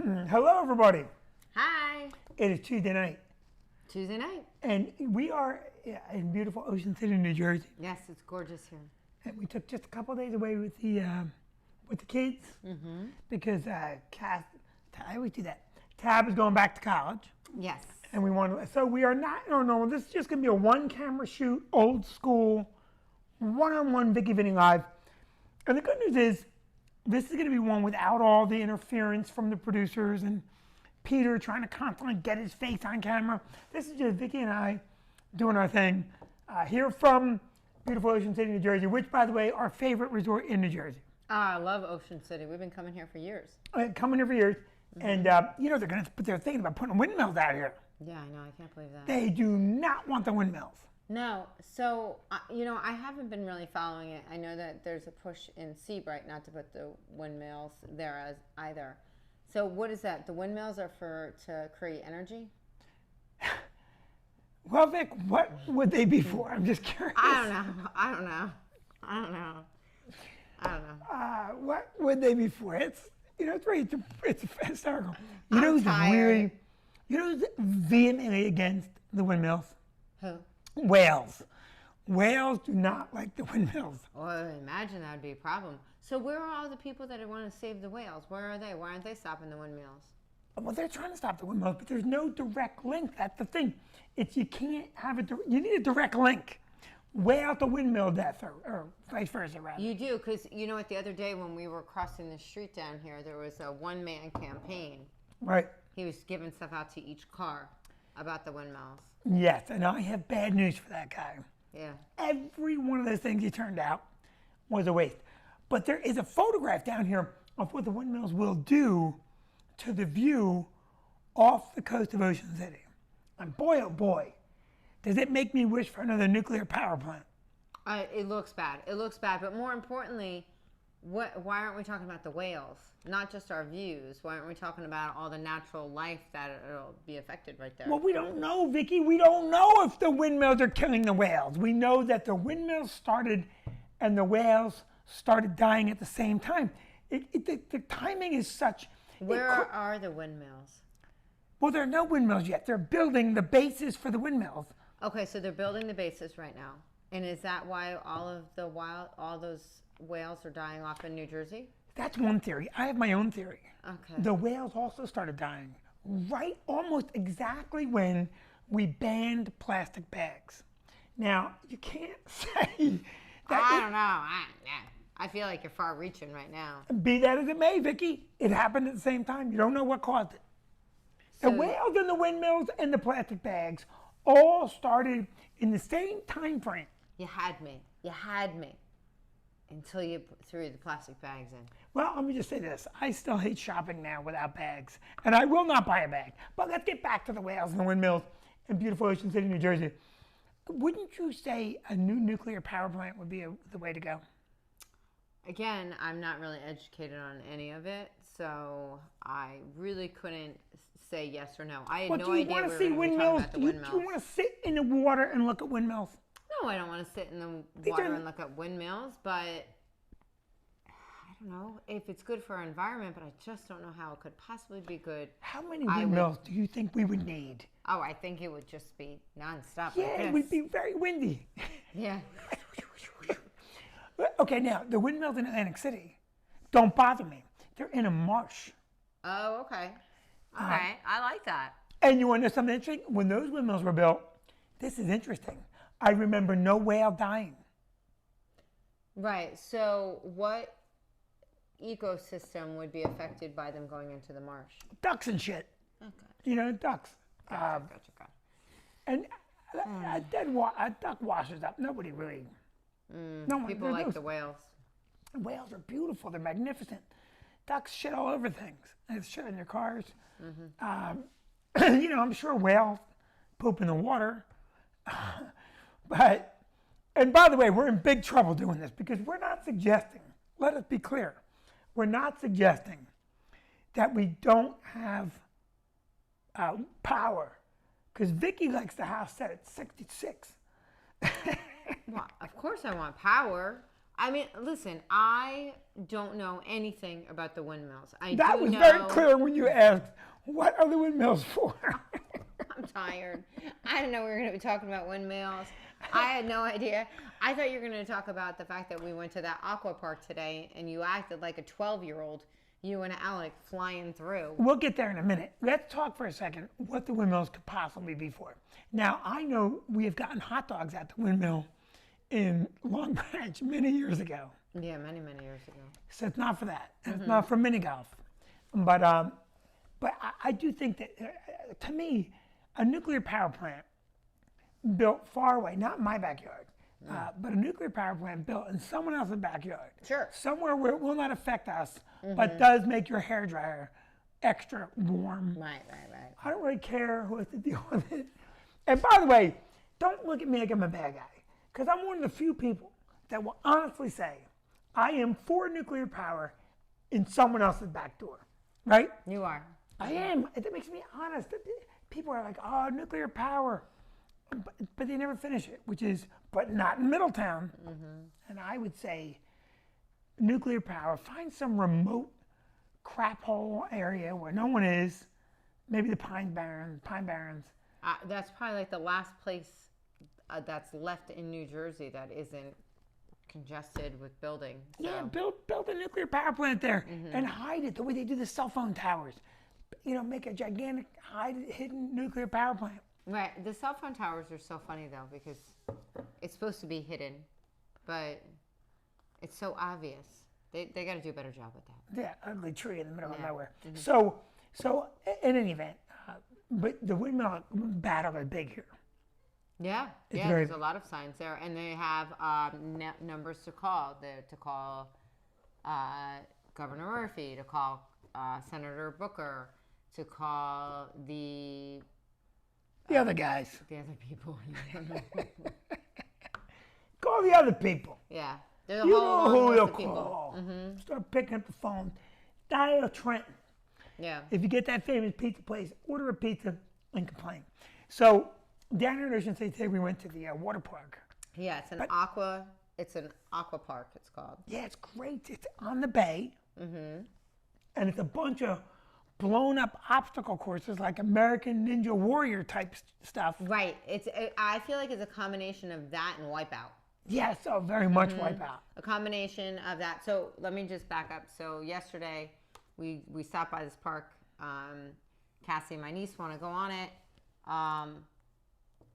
Hello, everybody. Hi. It is Tuesday night, Tuesday night. and we are in beautiful Ocean City, New Jersey. Yes, it's gorgeous here. And we took just a couple of days away with the kids because Cass, I always do that. Tab is going back to college, Yes. and we want to. So we are not in our normal. This is just going to be a one-camera shoot, old school, one-on-one Vicki Vinnie live. And the good news is, this is going to be one without all the interference from the producers and Peter trying to constantly get his face on camera. This is just Vicki and I doing our thing here from beautiful Ocean City, New Jersey, which, by the way, our favorite resort in New Jersey. I love Ocean City. We've been coming here for years. Coming here for years. And, they're going to put their thinking about putting windmills out here. Yeah, I know. I can't believe that. They do not want the windmills. No. So, I haven't been really following it. I know that there's a push in Seabright not to put the windmills there as either. So what is that? The windmills are to create energy? Well, Vic, what would they be for? I'm just curious. I don't know. What would they be for? It's hysterical. I'm tired. Who's vehemently against the windmills? Who? Whales. Whales do not like the windmills. Well, imagine that would be a problem. So where are all the people that want to save the whales? Where are they? Why aren't they stopping the windmills? Well, they're trying to stop the windmills, but there's no direct link. That's the thing. You can't have you need a direct link. Without the windmill death, or vice versa, rather. You do, because the other day when we were crossing the street down here, there was a one-man campaign. Right. He was giving stuff out to each car about the windmills. Yes, and I have bad news for that guy. Yeah. Every one of those things he turned out was a waste. But there is a photograph down here of what the windmills will do to the view off the coast of Ocean City. And boy, oh boy, does it make me wish for another nuclear power plant. It looks bad. It looks bad. But more importantly, why aren't we talking about the whales? Not just our views. Why aren't we talking about all the natural life that it'll be affected right there? Well, we don't know, Vicki. We don't know if the windmills are killing the whales. We know that the windmills started and the whales started dying at the same time. The timing is such. Where are the windmills? Well, there are no windmills yet. They're building the bases for the windmills. Okay, so they're building the bases right now. And is that why all those whales are dying off in New Jersey? That's one theory. I have my own theory. Okay. The whales also started dying right almost exactly when we banned plastic bags. Now, you can't say that. I don't know. I feel like you're far reaching right now. Be that as it may, Vicki, it happened at the same time. You don't know what caused it. The whales and the windmills and the plastic bags all started in the same time frame. You had me. Until you threw the plastic bags in. Well, let me just say this. I still hate shopping now without bags. And I will not buy a bag. But let's get back to the whales and the windmills in beautiful Ocean City, New Jersey. Wouldn't you say a new nuclear power plant would be the way to go? Again, I'm not really educated on any of it, so I really couldn't say yes or no. I had no idea we were going to be talking about the windmills. Do you want to sit in the water and look at windmills? No, I don't want to sit in the water and look at windmills, but I don't know if it's good for our environment, but I just don't know how it could possibly be good. How many windmills do you think we would need? Oh, I think it would just be nonstop. Yeah, like it would be very windy. Yeah. Okay, now, the windmills in Atlantic City don't bother me. They're in a marsh. Oh, okay. All right. I like that. And you want to know something interesting? When those windmills were built, this is interesting. I remember no whale dying. Right. So what ecosystem would be affected by them going into the marsh? Ducks and shit. Okay. Ducks. Gotcha. And a duck washes up. Nobody really. People like the whales. Whales are beautiful. They're magnificent. Ducks shit all over things. They shit on your cars. I'm sure whales poop in the water. And by the way, we're in big trouble doing this because we're not suggesting, let us be clear, we're not suggesting that we don't have power because Vicki likes the house set at 66. Well, of course I want power. I mean, listen, I don't know anything about the windmills. That was very clear when you asked, what are the windmills for? I'm tired. I didn't know we were going to be talking about windmills. I had no idea. I thought you were going to talk about the fact that we went to that aqua park today and you acted like a 12-year-old, you and Alec flying through. We'll get there in a minute. Let's talk for a second what the windmills could possibly be for. Now, I know we have gotten hot dogs at the windmill in Long Branch many years ago. Yeah, many, many years ago. So it's not for that. It's not for mini golf. But I do think that, to me, a nuclear power plant built far away, not in my backyard, but a nuclear power plant built in someone else's backyard. Sure. Somewhere where it will not affect us, but does make your hairdryer extra warm. Right. I don't really care who has to deal with it. And by the way, don't look at me like I'm a bad guy, because I'm one of the few people that will honestly say, I am for nuclear power in someone else's back door, right? You are. I am. That makes me honest. People are like, oh, nuclear power. But they never finish it, which is, but not in Middletown. And I would say, nuclear power, find some remote crap hole area where no one is. Maybe the Pine Barrens. That's probably like the last place that's left in New Jersey that isn't congested with building. So. Yeah, build a nuclear power plant there and hide it the way they do the cell phone towers. You know, make a gigantic hidden nuclear power plant. Right. The cell phone towers are so funny though because it's supposed to be hidden, but it's so obvious. They got to do a better job with that. Yeah, ugly tree in the middle of nowhere. So in any event, but the windmill battle is big here. Yeah, there's a lot of signs there, and they have numbers to call. To call Governor Murphy, to call Senator Booker, to call the other guys. The other people. Call the other people. Yeah, there's a You whole know who long you'll list of people. call. Start picking up the phone. Dial Trenton. Yeah. If you get that famous pizza place, order a pizza and complain. So down here in Ocean State today, we went to the water park. Yeah, it's an aqua park. It's called. Yeah, it's great. It's on the bay, and it's a bunch of blown up obstacle courses like American Ninja Warrior type stuff. Right. I feel like it's a combination of that and Wipeout. Yeah, so very much Wipeout. A combination of that. So let me just back up. So yesterday, we stopped by this park. Cassie and my niece want to go on it.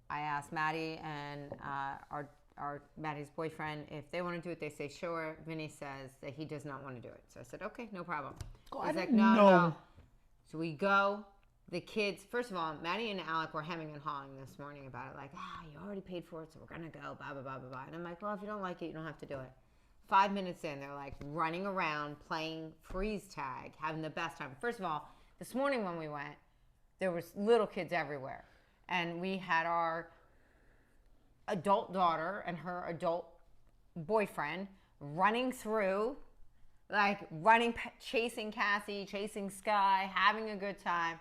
I asked Maddie and our Maddie's boyfriend if they want to do it. They say sure. Vinnie says that he does not want to do it. So I said okay, no problem. He's like no. So we go. The kids, first of all, Maddie and Alec were hemming and hawing this morning about it. Like, you already paid for it, so we're going to go, blah, blah, blah, blah, blah. And I'm like, well, if you don't like it, you don't have to do it. 5 minutes in, they're like running around, playing freeze tag, having the best time. First of all, this morning when we went, there was little kids everywhere. And we had our adult daughter and her adult boyfriend running through, chasing Cassie, chasing Sky, having a good time.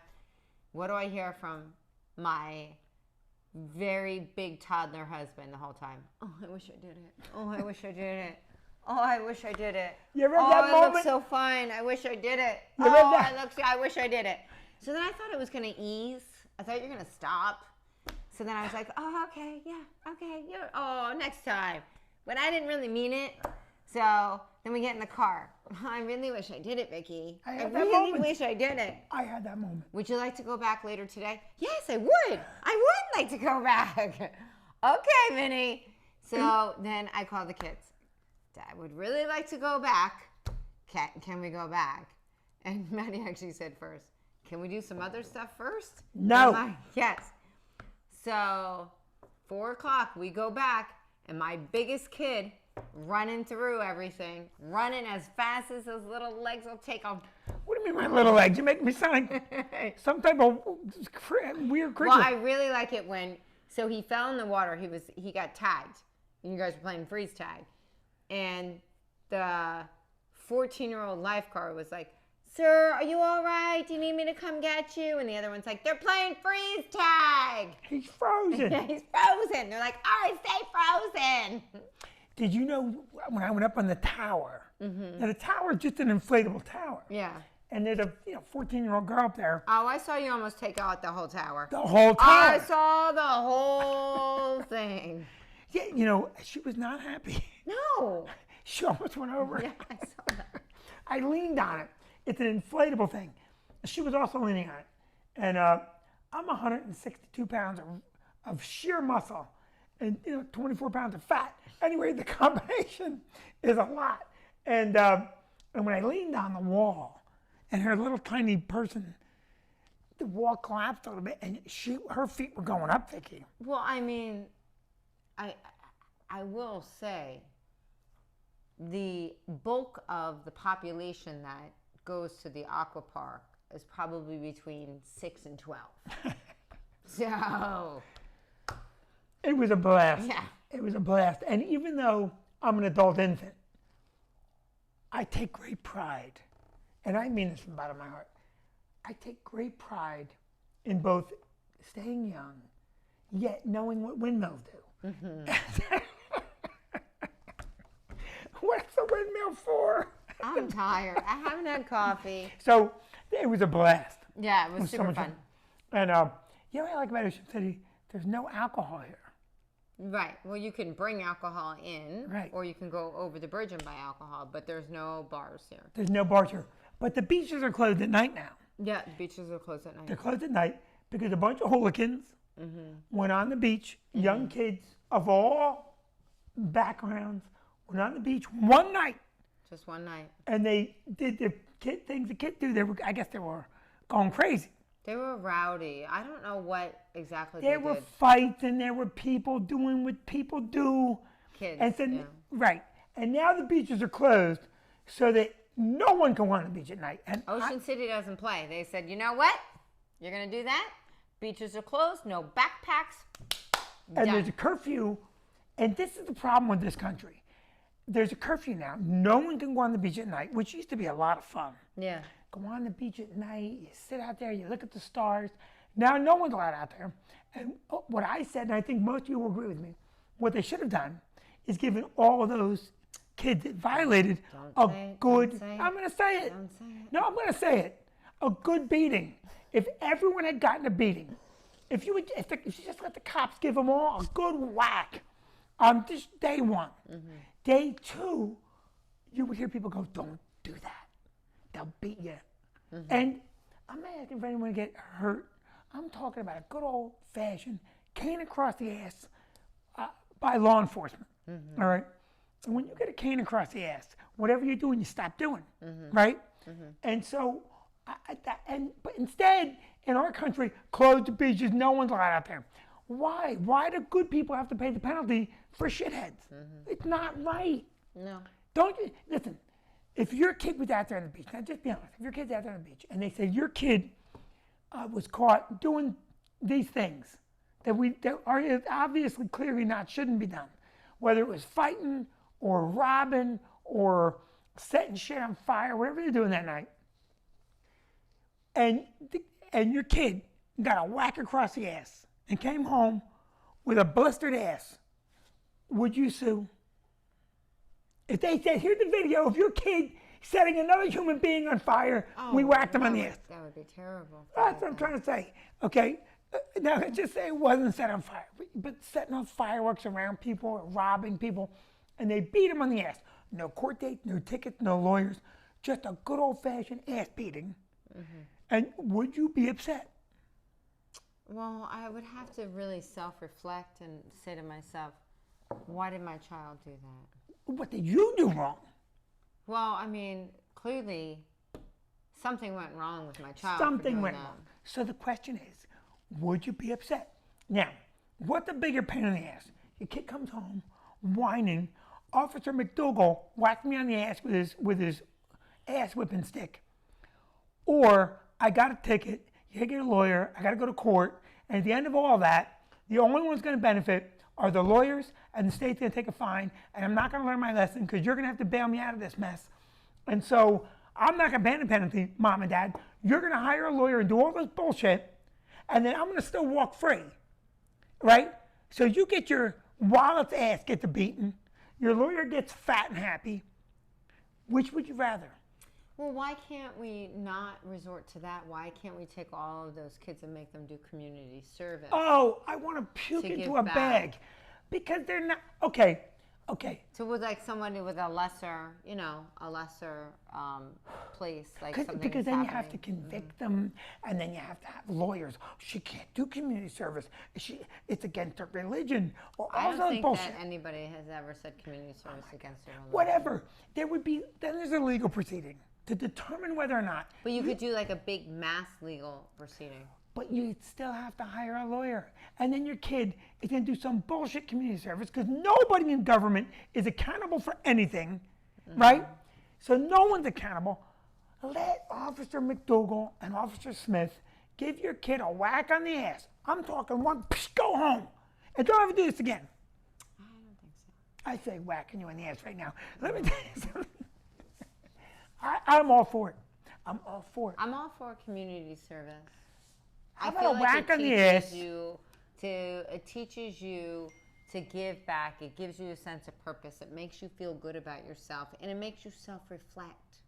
What do I hear from my very big toddler husband the whole time? Oh, I wish I did it. Oh, I wish I did it. Oh, I wish I did it. You ever have that I moment? look so fine. I wish I did it. You ever have that? I wish I did it. So then I thought it was going to ease. I thought you were going to stop. So then I was like, oh, okay, yeah, okay. Next time. But I didn't really mean it. So then we get in the car. I really wish I did it, Vicki. I really wish I did it. I had that moment. Would you like to go back later today? Yes, I would. I would like to go back. Okay, Vinnie. So then I called the kids. Dad would really like to go back. Can we go back? And Maddie actually said first, can we do some other stuff first? No. Yes. So 4 o'clock, we go back, and my biggest kid running through everything, running as fast as his little legs will take him. What do you mean my little legs? You make me sound like some type of weird creature. Well, I really like it when, so he fell in the water. He got tagged. And you guys were playing freeze tag. And the 14-year-old lifeguard was like, sir, are you all right? Do you need me to come get you? And the other one's like, they're playing freeze tag. He's frozen. He's frozen. They're like, all right, stay frozen. Did you know when I went up on the tower? Now the tower is just an inflatable tower. Yeah. And there's a 14-year-old girl up there. Oh, I saw you almost take out the whole tower. The whole tower. I saw the whole thing. Yeah, she was not happy. No. She almost went over. Yeah, I saw that. I leaned on it. It's an inflatable thing. She was also leaning on it. And I'm 162 pounds of sheer muscle and 24 pounds of fat. Anyway, the combination is a lot. And when I leaned on the wall, and her little tiny person, the wall collapsed a little bit, and her feet were going up, Vicki. Well, I mean, I will say the bulk of the population that goes to the aqua park is probably between 6 and 12. So it was a blast. Yeah. It was a blast. And even though I'm an adult infant, I take great pride, and I mean this from the bottom of my heart, I take great pride in both staying young, yet knowing what windmills do. What's a windmill for? I'm tired. I haven't had coffee. So it was a blast. Yeah, it was so super much fun. And you know what I like about Ocean City? There's no alcohol here. Right. Well, you can bring alcohol in, Right. or you can go over the bridge and buy alcohol, but there's no bars here. There's no bars here. But the beaches are closed at night now. Yeah, the beaches are closed at night. They're closed at night because a bunch of hooligans went on the beach. Young kids of all backgrounds went on the beach one night, Just one night. and they did the things the kids do. I guess they were going crazy. They were rowdy. I don't know what exactly There they were did. fights, and there were people doing what people do. Kids. And so, yeah. right. And now the beaches are closed so that no one can go on the beach at night. And Ocean City doesn't play. They said, you know what? You're going to do that? Beaches are closed. No backpacks. and Done. there's a curfew. And this is the problem with this country. There's a curfew now. No one can go on the beach at night, which used to be a lot of fun. Yeah. Go on the beach at night, you sit out there, you look at the stars. Now no one's allowed out there. And what I said, and I think most of you will agree with me, what they should have done is given all of those kids that violated Don't a say it, good, don't say it, I'm going to say it. Don't say it. No, I'm going to say it. A good beating. If everyone had gotten a beating, if you just let the cops give them all a good whack on just day one, day two, you would hear people go, don't do that. They'll beat you. And I'm not asking for anyone to get hurt. I'm talking about a good old fashioned cane across the ass by law enforcement. All right? And when you get a cane across the ass, whatever you're doing, you stop doing. Right? And so, but instead, in our country, closed the beaches, no one's allowed out there. Why? Why do good people have to pay the penalty for shitheads? It's not right. No. Don't you, listen, if your kid was out there on the beach, now just be honest, if your kid's out there on the beach and they say your kid was caught doing these things that are obviously clearly shouldn't be done, whether it was fighting or robbing or setting shit on fire, whatever they're doing that night, and your kid got a whack across the ass and came home with a blistered ass, would you sue? If they said, here's the video of your kid setting another human being on fire, we whacked him on the ass. That would be terrible. That's what I'm trying to say. Okay, now just say it wasn't set on fire, but setting off fireworks around people or robbing people, and they beat him on the ass. No court date, no tickets, no lawyers, just a good old-fashioned ass beating. And would you be upset? Well, I would have to really self-reflect and say to myself, why did my child do that? What did you do wrong? Well, I mean, clearly something went wrong with my child. Something went wrong. So the question is, would you be upset? Now, what's the bigger pain in the ass? Your kid comes home whining, Officer McDougal whacked me on the ass with his ass whipping stick. Or I got a ticket, you get a lawyer, I got to go to court, and at the end of all that, the only one's going to benefit are the lawyers, and the state's going to take a fine, and I'm not going to learn my lesson because you're going to have to bail me out of this mess. And so I'm not going to pay the penalty, Mom and Dad. You're going to hire a lawyer and do all this bullshit, and then I'm going to still walk free, right? So you get your wallet's ass gets a beating, your lawyer gets fat and happy. Which would you rather? Well, why can't we not resort to that? Why can't we take all of those kids and make them do community service? Oh, I want to puke To into give a back. bag. Because they're not, okay. So with like somebody with a lesser, place, like something Because that's then you have to happening. convict them, and then you have to have lawyers. She can't do community service. It's against her religion. Or I all don't that think bullshit. that anybody has ever said community service against their religion. Whatever. Then there's a legal proceeding to determine whether or not. But you could do like a big mass legal proceeding. But you still have to hire a lawyer. And then your kid is going to do some bullshit community service because nobody in government is accountable for anything, right? So no one's accountable. Let Officer McDougal and Officer Smith give your kid a whack on the ass. I'm talking one, psh, go home. And don't ever do this again. I don't think so. I say whacking you in the ass right now. Let me tell you something. I'm all for it. I'm all for it. I'm all for community service. How I about feel a like whack on the teaches ass? it teaches you to give back. It gives you a sense of purpose. It makes you feel good about yourself, and it makes you self-reflect.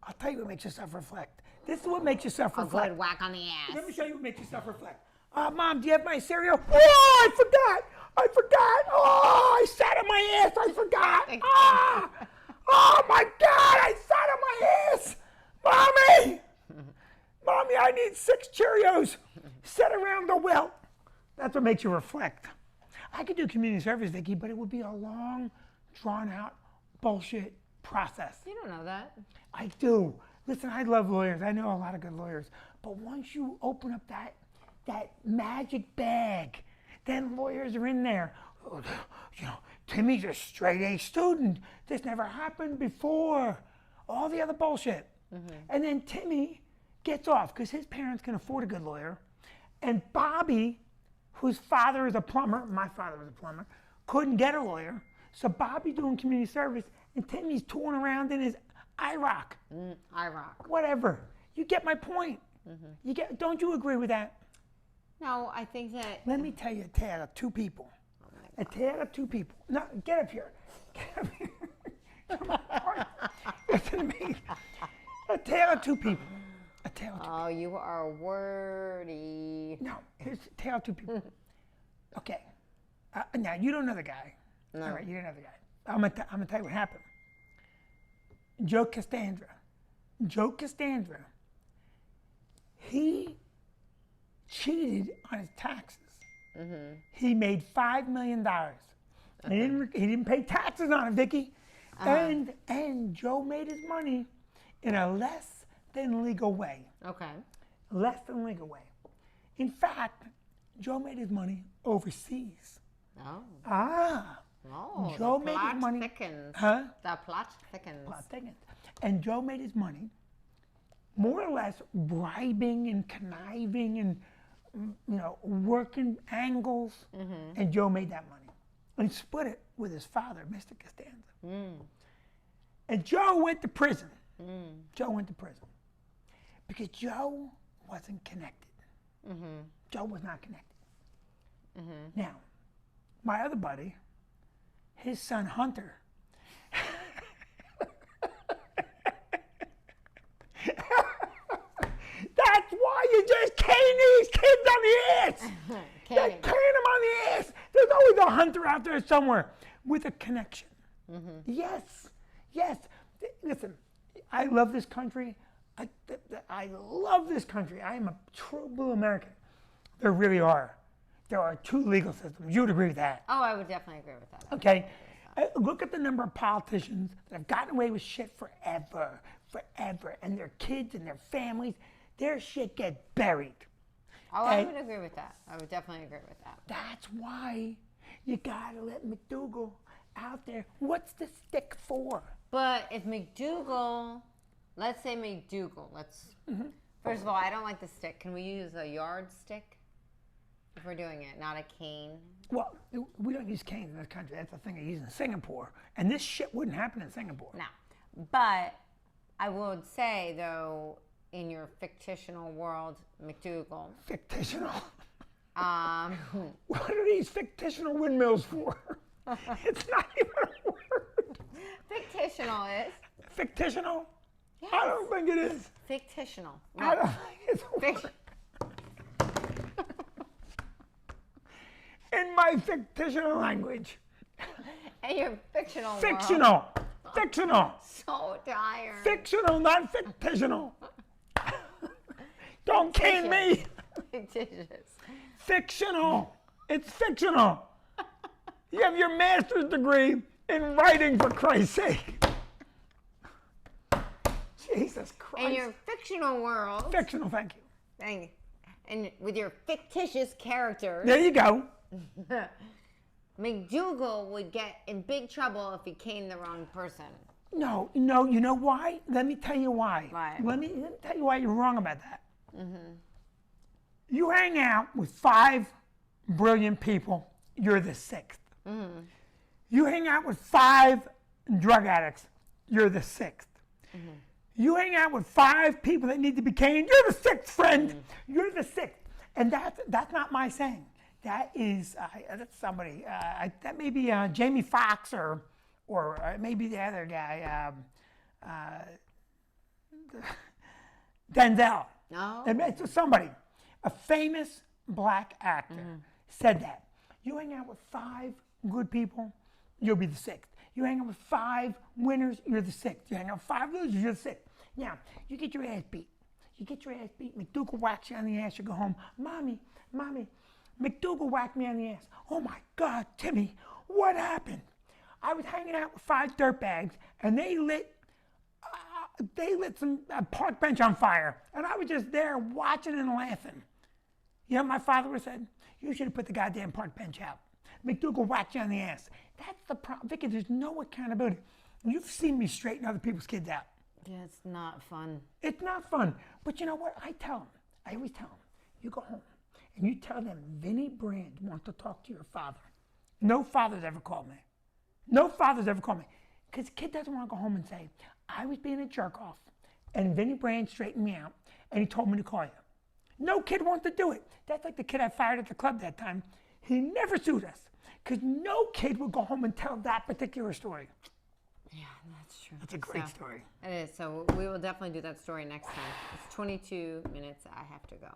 I'll tell you what makes you self-reflect. This is what makes you A self-reflect. good whack on the ass. Let me show you what makes you self-reflect. Mom, do you have my cereal? Oh, I forgot. Oh, I sat on my ass. I forgot. Oh my God, I sat on my ass. Mommy, I need 6 Cheerios. Sit around the well. That's what makes you reflect. I could do community service, Vicki, but it would be a long, drawn-out bullshit process. You don't know that. I do. Listen, I love lawyers. I know a lot of good lawyers. But once you open up that magic bag, then lawyers are in there. Timmy's a straight A student. This never happened before. All the other bullshit. And then Timmy gets off because his parents can afford a good lawyer. And Bobby, whose father is a plumber, my father was a plumber, couldn't get a lawyer. So Bobby doing community service, and Timmy's touring around in his IROC. IROC. Whatever. You get my point. Don't you agree with that? No, I think that. Let me tell you a tale of 2 people. A tale of 2 people. No, get up here. Get up here. Come on. Listen to me. A tale of 2 people. A tale of 2 people. Oh, you are wordy. No, here's a tale of 2 people. Okay. Now, you don't know the guy. No. All right, you don't know the guy. I'm going to tell you what happened. Joe Costanza. He cheated on his taxes. He made $5 million. He didn't pay taxes on it, Vicki. And Joe made his money in a less than legal way. Okay. Less than legal way. In fact, Joe made his money overseas. Oh. Oh, Joe made his money. Thickens. Huh? The plot thickens. Plot thickens. And Joe made his money more or less bribing and conniving and working angles. And Joe made that money. And he split it with his father, Mr. Costanza. And Joe went to prison. Joe went to prison. Because Joe wasn't connected. Joe was not connected. Now, my other buddy, his son Hunter, that's why you just cane these kids on the ass. Cane them on the ass. There's always a Hunter out there somewhere with a connection. Yes. Listen, I love this country. I love this country. I am a true blue American. There really are. There are 2 legal systems. You would agree with that. Oh, I would definitely agree with that. Okay? Look at the number of politicians that have gotten away with shit forever. And their kids and their families, their shit gets buried. Oh, I would agree with that. I would definitely agree with that. That's why you gotta let McDougal out there. What's the stick for? But if McDougal, let's say McDougal, first of all, I don't like the stick. Can we use a yardstick if we're doing it, not a cane? Well, we don't use canes in this country. That's the thing they use in Singapore. And this shit wouldn't happen in Singapore. No. But I would say, though, in your fictional world, McDougal. Fictional? What are these fictional windmills for? It's not even a fictional is? Fictional? Yes. I don't think it is. Fictional. I don't think it's a Fic- word. In my fictional language. And your fictional world. Fictional. Fictional. So tired. Fictional, not fictional. Don't cane me. Fictitious. Fictional. It's fictional. You have your master's degree in writing, for Christ's sake. Jesus Christ. In your fictional world. Fictional, thank you. And with your fictitious characters. There you go. McDougal would get in big trouble if he caned the wrong person. No, you know why? Let me tell you why. Why? Let me tell you why you're wrong about that. You hang out with 5 brilliant people, you're the 6th. You hang out with 5 drug addicts, you're the 6th. You hang out with 5 people that need to be caned, you're the 6th, friend. You're the 6th. And that's not my saying. That is, that's somebody, that may be Jamie Foxx or maybe the other guy, Denzel. No. It's somebody, a famous black actor said that. You hang out with 5 good people, you'll be the 6th. You hang out with 5 winners, you're the 6th. You hang out with 5 losers, you're the 6th. Now, you get your ass beat. McDougal whacks you on the ass, you go home. Mommy, McDougal whacked me on the ass. Oh my God, Timmy, what happened? I was hanging out with 5 dirtbags, and they lit some park bench on fire, and I was just there watching and laughing. You know what my father would have said? You should have put the goddamn park bench out. McDougal whacked you on the ass. That's the problem. Vicki, there's no accountability. You've seen me straighten other people's kids out. Yeah, it's not fun. It's not fun. But you know what? I always tell them, you go home and you tell them Vinnie Brand wants to talk to your father. No father's ever called me. Because the kid doesn't want to go home and say, I was being a jerk off and Vinnie Brand straightened me out and he told me to call you. No kid wants to do it. That's like the kid I fired at the club that time. He never sued us because no kid would go home and tell that particular story. Yeah, that's true. That's a great story. It is. So we will definitely do that story next time. It's 22 minutes. I have to go.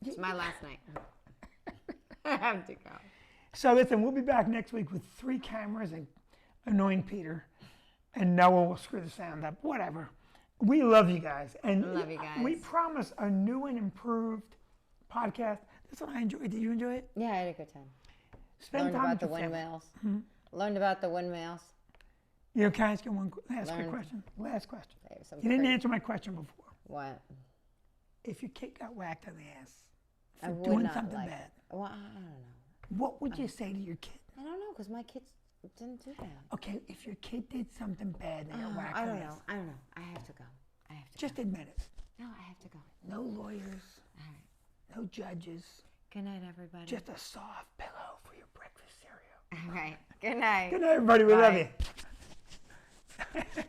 It's my last night. I have to go. So listen, we'll be back next week with 3 cameras and annoying Peter. And Noah will screw the sound up. Whatever. We love you guys. And love you guys. We promise a new and improved podcast. That's what I enjoyed. Did you enjoy it? Yeah, I had a good time. Spend Learned time about with the your family. windmills. Learned about the windmills. You know, can I ask you one last quick Learned. question? Last question. Some You didn't crazy- answer my question before. What? If your kid got whacked on the ass I for would doing not something like. bad, Well, I don't know. what would you say to your kid? I don't know because my kids didn't do that. Okay, if your kid did something bad and they got whacked I on don't the know. ass, I don't know. I have to go. I have to just go. admit it. No, I have to go. No lawyers, All right. no judges, Good night, everybody. just a soft pillow for your breakfast cereal. All right. Good night. Good night, everybody. We love Bye. you.